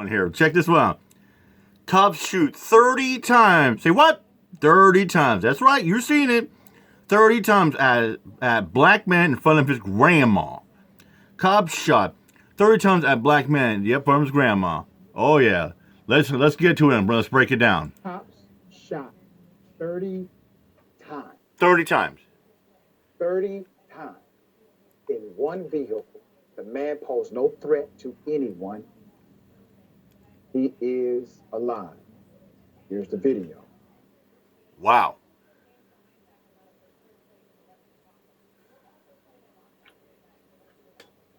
on here. Check this one out. Cops shoot 30 times. Say what? 30 times. That's right. You're seeing it. 30 times at black man in front of his grandma. Cops shot 30 times at black man. Yep, from his grandma. Oh yeah. Let's get to it, bro. Let's break it down. Cops shot 30 times. 30 times. 30 times in one vehicle. The man posed no threat to anyone. He is alive. Here's the video. Wow.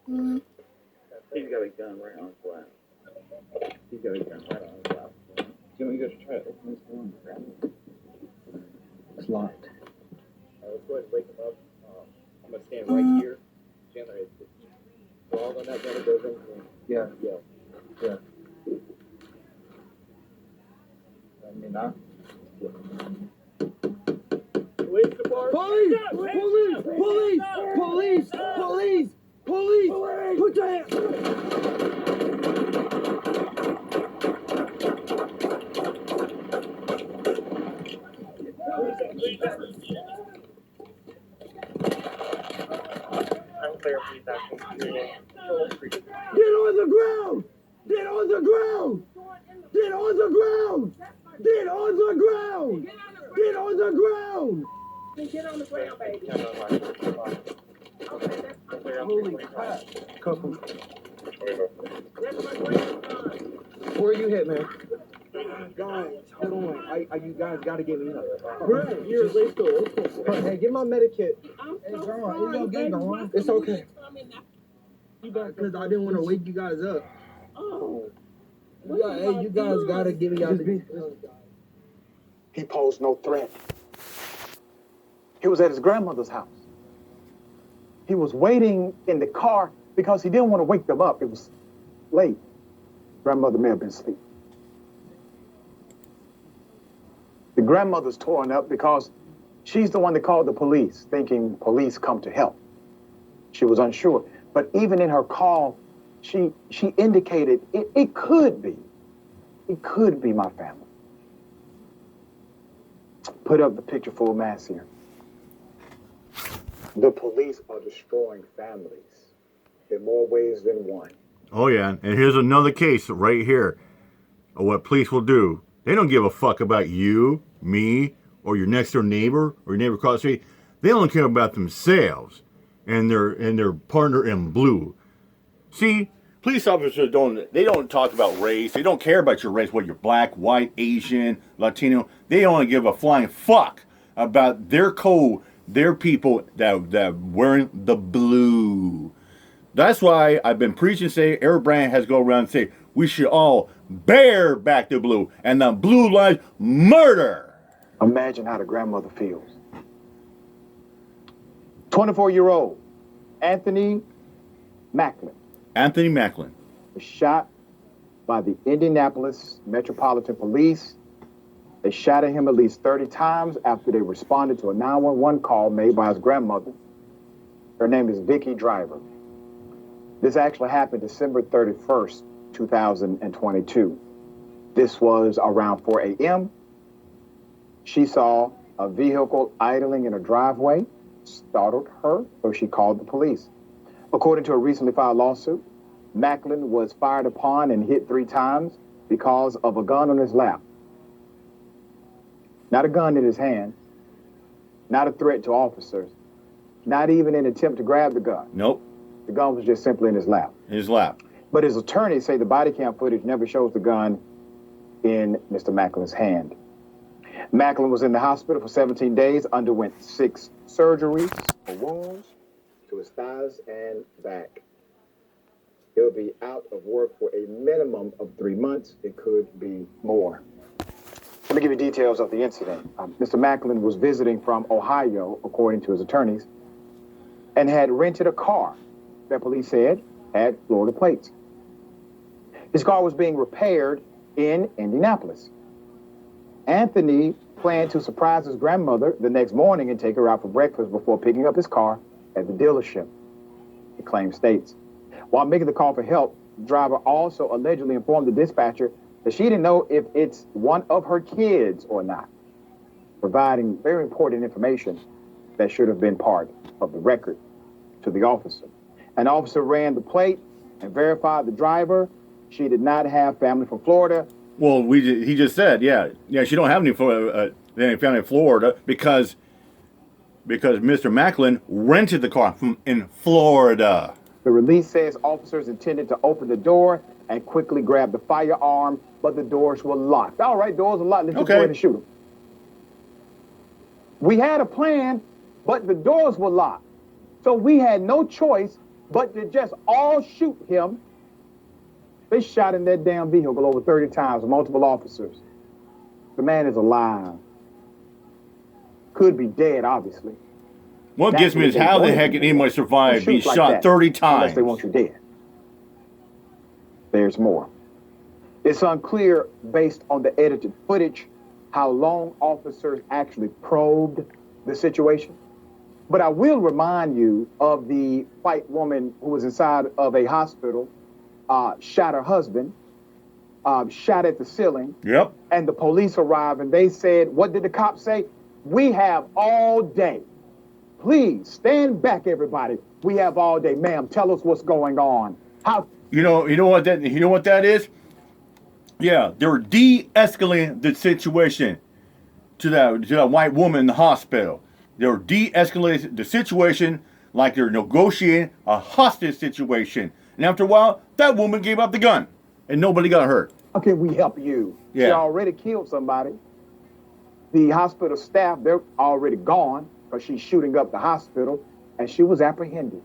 He's got a gun right on his lap. He's got a gun right on his lap. You want to go to try to open this door and grab it? It's locked. Let's go ahead and wake him up. I'm going to stand right here. Chandler, we're all going that down the building. Yeah. Yeah. Yeah. I mean, Police department. Police! Police! Police! Police! Police! Police! Put your hands. Unclear police action. Get on the ground! Get on the ground! Get on the ground! Get on the ground! Get on the ground! Get on the ground, baby. holy crap. Couple. That's my grandson. Where are you hit, man? Guys, hold on. You guys got to get me up. Right, you're late though. Hey, get my Medikit. I'm Hey, so grandma, sorry, it's okay, baby. grandma. It's okay. Because I didn't want to wake you guys up. Oh. You guys got to get me out of here. He posed no threat. He was at his grandmother's house. He was waiting in the car because he didn't want to wake them up. It was late. Grandmother may have been asleep. The grandmother's torn up because she's the one that called the police, thinking police come to help. She was unsure. But even in her call, she indicated it could be. It could be my family. Put up the picture full mass here. The police are destroying families in more ways than one. Oh yeah, and here's another case right here of what police will do. They don't give a fuck about you, me, or your next door neighbor or your neighbor across the street. They only care about themselves and their partner in blue. See, police officers don't talk about race. They don't care about your race, whether you're black, white, Asian, Latino. They only give a flying fuck about their code, their people that wearing the blue. That's why I've been preaching, say, Eric Brand has to go around and say, we should all bear back the blue, and the blue lives murder. Imagine how the grandmother feels. 24-year-old Anthony Macklin. Anthony Macklin Was shot by the Indianapolis Metropolitan Police. They shot at him at least 30 times after they responded to a 911 call made by his grandmother. Her name is Vicky Driver. This actually happened December 31st, 2022. This was around 4 a.m. She saw a vehicle idling in a driveway, startled her, so she called the police. According to a recently filed lawsuit, Macklin was fired upon and hit 3 times because of a gun on his lap. Not a gun in his hand, not a threat to officers, not even an attempt to grab the gun. Nope. The gun was just simply in his lap. In his lap. But his attorneys say the body cam footage never shows the gun in Mr. Macklin's hand. Macklin was in the hospital for 17 days, underwent 6 surgeries for wounds to his thighs and back. He'll be out of work for a minimum of 3 months. It could be more. Let me give you details of the incident. Mr. Macklin was visiting from Ohio, according to his attorneys, and had rented a car that police said had Florida plates. His car was being repaired in Indianapolis. Anthony planned to surprise his grandmother the next morning and take her out for breakfast before picking up his car at the dealership, the claim states. While making the call for help, driver also allegedly informed the dispatcher that she didn't know if it's one of her kids or not, providing very important information that should have been part of the record to the officer. An officer ran the plate and verified the driver. She did not have family from Florida. Well, he just said, yeah, she don't have any family in Florida because Mr. Macklin rented the car in Florida. The release says officers intended to open the door and quickly grab the firearm, but the doors were locked. All right, doors are locked. Let's just go ahead and shoot them. We had a plan, but the doors were locked. So we had no choice but to just all shoot him. They shot in that damn vehicle over 30 times, multiple officers. The man is alive. Could be dead, obviously. What gets me is how the heck did anybody survive being shot 30 times? Unless they want you dead. There's more. It's unclear, based on the edited footage, how long officers actually probed the situation. But I will remind you of the white woman who was inside of a hospital, shot her husband, shot at the ceiling. Yep. And the police arrived and they said, what did the cops say? We have all day. Please stand back, everybody. We have all day. Ma'am, tell us what's going on. How? You know what that is? Yeah, they were de-escalating the situation to that white woman in the hospital. They were de-escalating the situation like they're negotiating a hostage situation. And after a while, that woman gave up the gun and nobody got hurt. How can we help you? Yeah. She already killed somebody. The hospital staff, they're already gone because she's shooting up the hospital, and she was apprehended.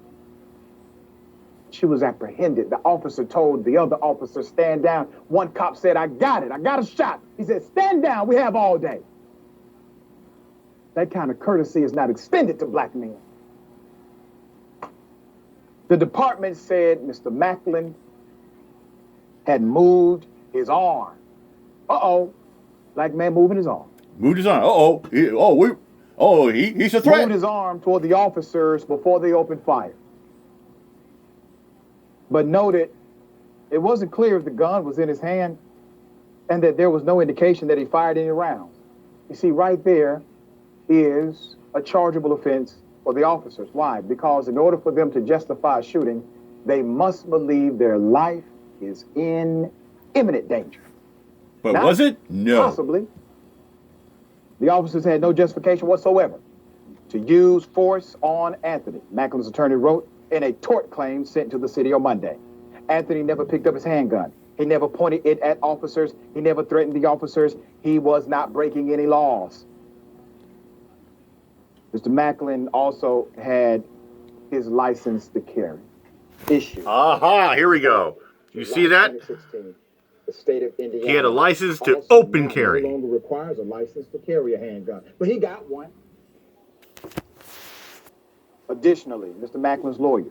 She was apprehended. The officer told the other officer, stand down. One cop said, I got it. I got a shot. He said, stand down. We have all day. That kind of courtesy is not extended to black men. The department said Mr. Macklin had moved his arm. Uh-oh. Black man moving his arm. Moved his arm. He's a threat. Moved his arm toward the officers before they opened fire. But noted, it wasn't clear if the gun was in his hand and that there was no indication that he fired any rounds. You see, right there is a chargeable offense for the officers. Why? Because in order for them to justify shooting, they must believe their life is in imminent danger. But Not was it? No. Possibly. The officers had no justification whatsoever to use force on Anthony. Macklin's attorney wrote in a tort claim sent to the city on Monday. Anthony never picked up his handgun. He never pointed it at officers. He never threatened the officers. He was not breaking any laws. Mr. Macklin also had his license to carry issued. Aha, here we go. You see that? 2016, the state of Indiana. He had a license to also open carry. No longer requires a license to carry a handgun, but he got one. Additionally, Mr. Macklin's lawyer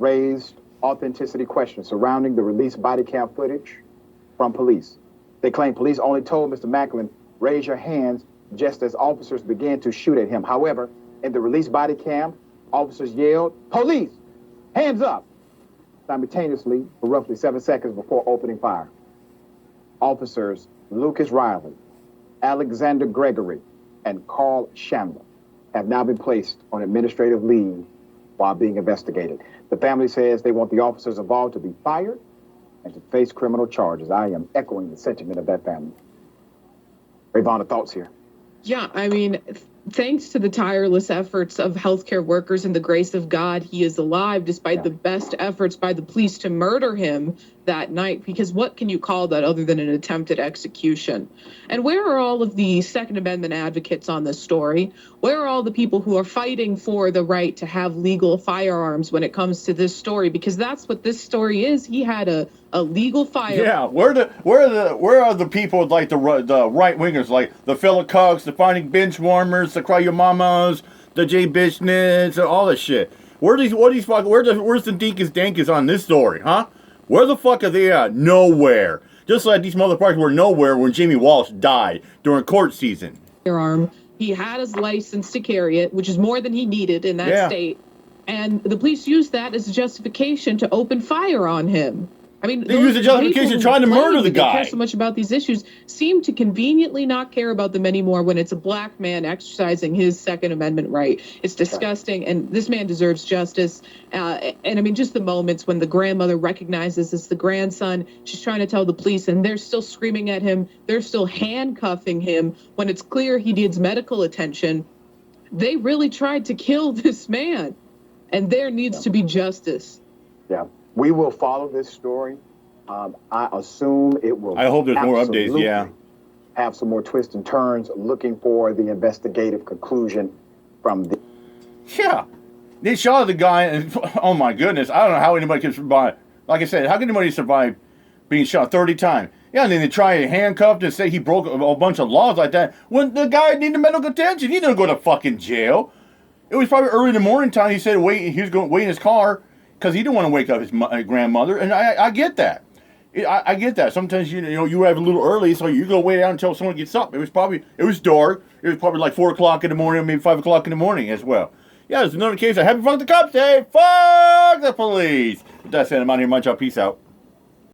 raised authenticity questions surrounding the released body cam footage from police. They claim police only told Mr. Macklin, raise your hands, just as officers began to shoot at him. However, in the released body cam, officers yelled, police, hands up, simultaneously for roughly 7 seconds before opening fire. Officers Lucas Riley, Alexander Gregory, and Carl Chandler have now been placed on administrative leave while being investigated. The family says they want the officers involved to be fired and to face criminal charges. I am echoing the sentiment of that family. Ravonna, thoughts here? Yeah, I mean, thanks to the tireless efforts of healthcare workers and the grace of God, he is alive despite the best efforts by the police to murder him that night. Because what can you call that other than an attempted execution? And where are all of the Second Amendment advocates on this story? Where are all the people who are fighting for the right to have legal firearms when it comes to this story? Because that's what this story is. He had a legal firearm. Yeah, where are the people like the right wingers, like the Philip Cox, the Finding Bench Warmers, the Cry Your Mamas, the Jay Bishnets, all this shit? Where's the Dinkus Dankus on this story, huh? Where the fuck are they at? Nowhere. Just like these motherfuckers were nowhere when Jamie Walsh died during court season. Firearm. He had his license to carry it, which is more than he needed in that state. And the police used that as a justification to open fire on him. I mean, They use the justification trying to murder the They guy. care so much about these issues seem to conveniently not care about them anymore when it's a black man exercising his Second Amendment right. It's disgusting, and this man deserves justice. And I mean, just the moments when the grandmother recognizes it's the grandson, she's trying to tell the police, and they're still screaming at him. They're still handcuffing him when it's clear he needs medical attention. They really tried to kill this man, and there needs to be justice. Yeah. We will follow this story. I assume it will. I hope there's more updates, yeah. Have some more twists and turns, looking for the investigative conclusion from the. Yeah. They shot the guy, and oh my goodness, I don't know how anybody can survive. Like I said, how can anybody survive being shot 30 times? Yeah, and then they try to handcuff and say he broke a bunch of laws like that. When the guy needed medical attention, he didn't go to fucking jail. It was probably early in the morning time. He said he was going to wait in his car because he didn't want to wake up his grandmother, and I get that. I get that. Sometimes you have a little early, so you go wait out until someone gets up. It was dark. It was probably like 4 o'clock in the morning, maybe 5 o'clock in the morning as well. Yeah, there's another case of happy fuck the cops day. Fuck the police. With that said, I'm out here. My job. Peace out.